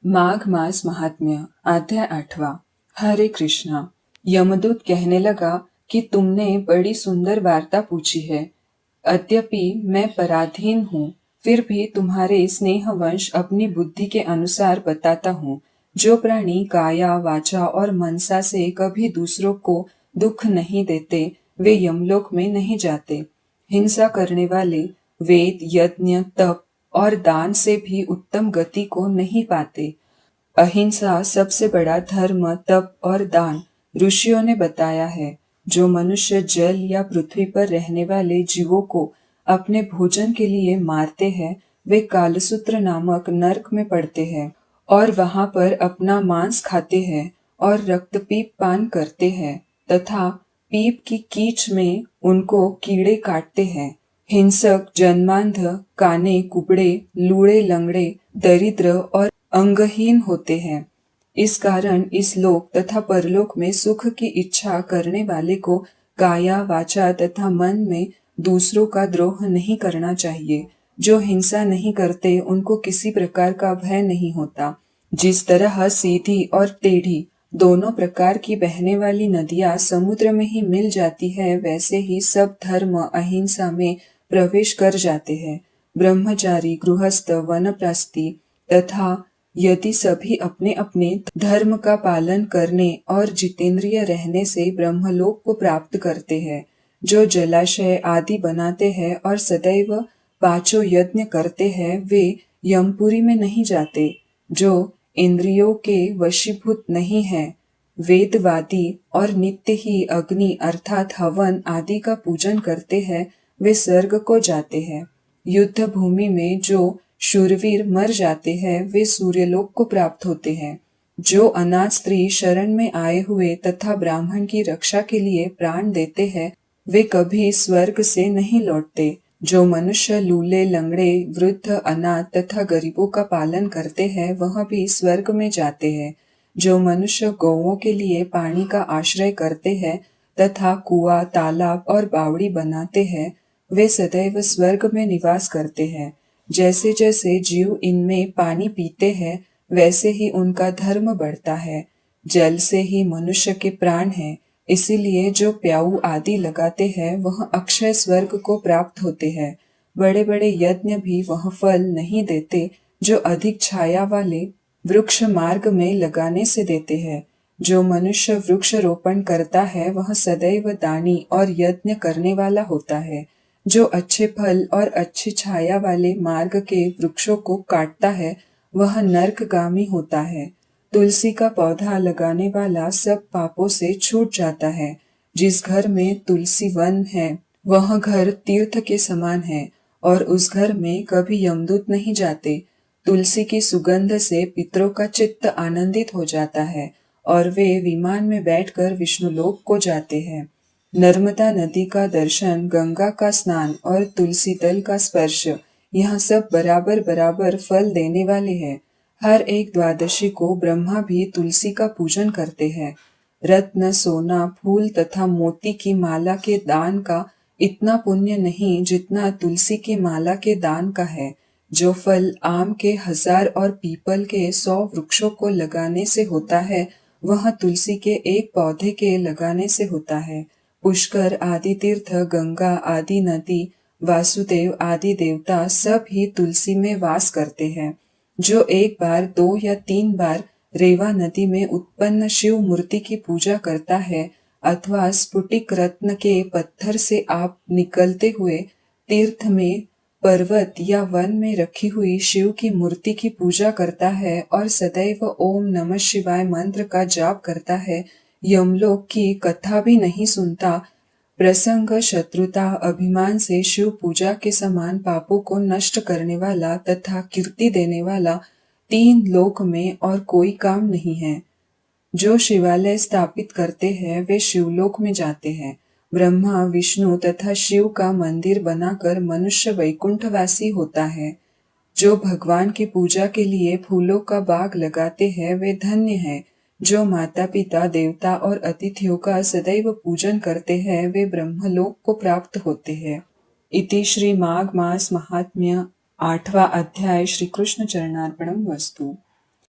माघ मास महात्म्य अध्याय 8वां। हरे कृष्णा। यमदूत कहने लगा कि तुमने बड़ी सुंदर वार्ता पूछी है। यद्यपि मैं पराधीन हूँ, फिर भी तुम्हारे स्नेहवश अपनी बुद्धि के अनुसार बताता हूँ। जो प्राणी काया वाचा और मनसा से कभी दूसरों को दुख नहीं देते, वे यमलोक में नहीं जाते। हिंसा करने वाले वेद, यज्ञ, तप और दान से भी उत्तम गति को नहीं पाते। अहिंसा सबसे बड़ा धर्म, तप और दान ऋषियों ने बताया है। जो मनुष्य जल या पृथ्वी पर रहने वाले जीवों को अपने भोजन के लिए मारते हैं, वे कालसूत्र नामक नरक में पड़ते हैं और वहां पर अपना मांस खाते हैं और रक्तपीप पान करते हैं तथा पीप की कीच में उनको कीड़े काटते हैं। हिंसक जन्मांध, काने कुबड़े, लूड़े लंगड़े, दरिद्र और अंगहीन होते हैं। इस कारण इस लोक तथा परलोक में सुख की इच्छा करने वाले को काया वाचा तथा मन में दूसरों का द्रोह नहीं करना चाहिए। जो हिंसा नहीं करते उनको किसी प्रकार का भय नहीं होता। जिस तरह सीधी और टेढ़ी दोनों प्रकार की बहने वाली नदियां समुद्र में ही मिल जाती है, वैसे ही सब धर्म अहिंसा में प्रवेश कर जाते हैं। ब्रह्मचारी, गृहस्थ, वनप्रस्थी तथा यदि सभी अपने अपने धर्म का पालन करने और जितेंद्रिय रहने से ब्रह्मलोक को प्राप्त करते हैं। जो जलाशय आदि बनाते हैं और सदैव पांचों यज्ञ करते हैं, वे यमपुरी में नहीं जाते। जो इंद्रियों के वशीभूत नहीं है, वेदवादी और नित्य ही अग्नि अर्थात हवन आदि का पूजन करते हैं, वे स्वर्ग को जाते हैं। युद्ध भूमि में जो शूरवीर मर जाते हैं, वे सूर्यलोक को प्राप्त होते हैं। जो अनाथ स्त्री शरण में आए हुए तथा ब्राह्मण की रक्षा के लिए प्राण देते हैं, वे कभी स्वर्ग से नहीं लौटते। जो मनुष्य लूले लंगड़े, वृद्ध, अनाथ तथा गरीबों का पालन करते हैं, वह भी स्वर्ग में जाते हैं। जो मनुष्य गौओं के लिए पानी का आश्रय करते हैं तथा कुआं, तालाब और बावड़ी बनाते हैं, वे सदैव स्वर्ग में निवास करते हैं। जैसे जैसे जीव इनमें पानी पीते हैं, वैसे ही उनका धर्म बढ़ता है। जल से ही मनुष्य के प्राण हैं, इसीलिए जो प्याऊ आदि लगाते हैं, वह अक्षय स्वर्ग को प्राप्त होते हैं। बड़े बड़े यज्ञ भी वह फल नहीं देते जो अधिक छाया वाले वृक्ष मार्ग में लगाने से देते हैं। जो मनुष्य वृक्ष रोपण करता है, वह सदैव दानी और यज्ञ करने वाला होता है। जो अच्छे फल और अच्छी छाया वाले मार्ग के वृक्षों को काटता है, वह नरकगामी होता है। तुलसी का पौधा लगाने वाला सब पापों से छूट जाता है। जिस घर में तुलसी वन है, वह घर तीर्थ के समान है और उस घर में कभी यमदूत नहीं जाते। तुलसी की सुगंध से पितरों का चित्त आनंदित हो जाता है और वे विमान में बैठकर विष्णुलोक को जाते हैं। नर्मदा नदी का दर्शन, गंगा का स्नान और तुलसी दल का स्पर्श, यह सब बराबर बराबर फल देने वाले हैं। हर एक द्वादशी को ब्रह्मा भी तुलसी का पूजन करते हैं। रत्न, सोना, फूल तथा मोती की माला के दान का इतना पुण्य नहीं जितना तुलसी की माला के दान का है। जो फल आम के 1000 और पीपल के 100 वृक्षों को लगाने से होता है, वह तुलसी के एक पौधे के लगाने से होता है। पुष्कर आदि तीर्थ, गंगा आदि नदी, वासुदेव आदि देवता सब ही तुलसी में वास करते हैं। जो एक बार, 2 या 3 बार रेवा नदी में उत्पन्न शिव मूर्ति की पूजा करता है अथवा स्फुटिक रत्न के पत्थर से आप निकलते हुए तीर्थ में, पर्वत या वन में रखी हुई शिव की मूर्ति की पूजा करता है और सदैव ओम नमः शिवाय मंत्र का जाप करता है, यमलोक की कथा भी नहीं सुनता। प्रसंग, शत्रुता, अभिमान से शिव पूजा के समान पापों को नष्ट करने वाला तथा कीर्ति देने वाला 3 लोक में और कोई काम नहीं है। जो शिवालय स्थापित करते हैं, वे शिवलोक में जाते हैं। ब्रह्मा, विष्णु तथा शिव का मंदिर बनाकर मनुष्य वैकुंठवासी होता है। जो भगवान की पूजा के लिए फूलों का बाग लगाते हैं, वे धन्य हैं। जो माता पिता, देवता और अतिथियों का सदैव पूजन करते हैं, वे ब्रह्मलोक को प्राप्त होते हैं। इति श्री माघ मास महात्म्य 8वां अध्याय। श्री कृष्ण चरणार्पणम वस्तु।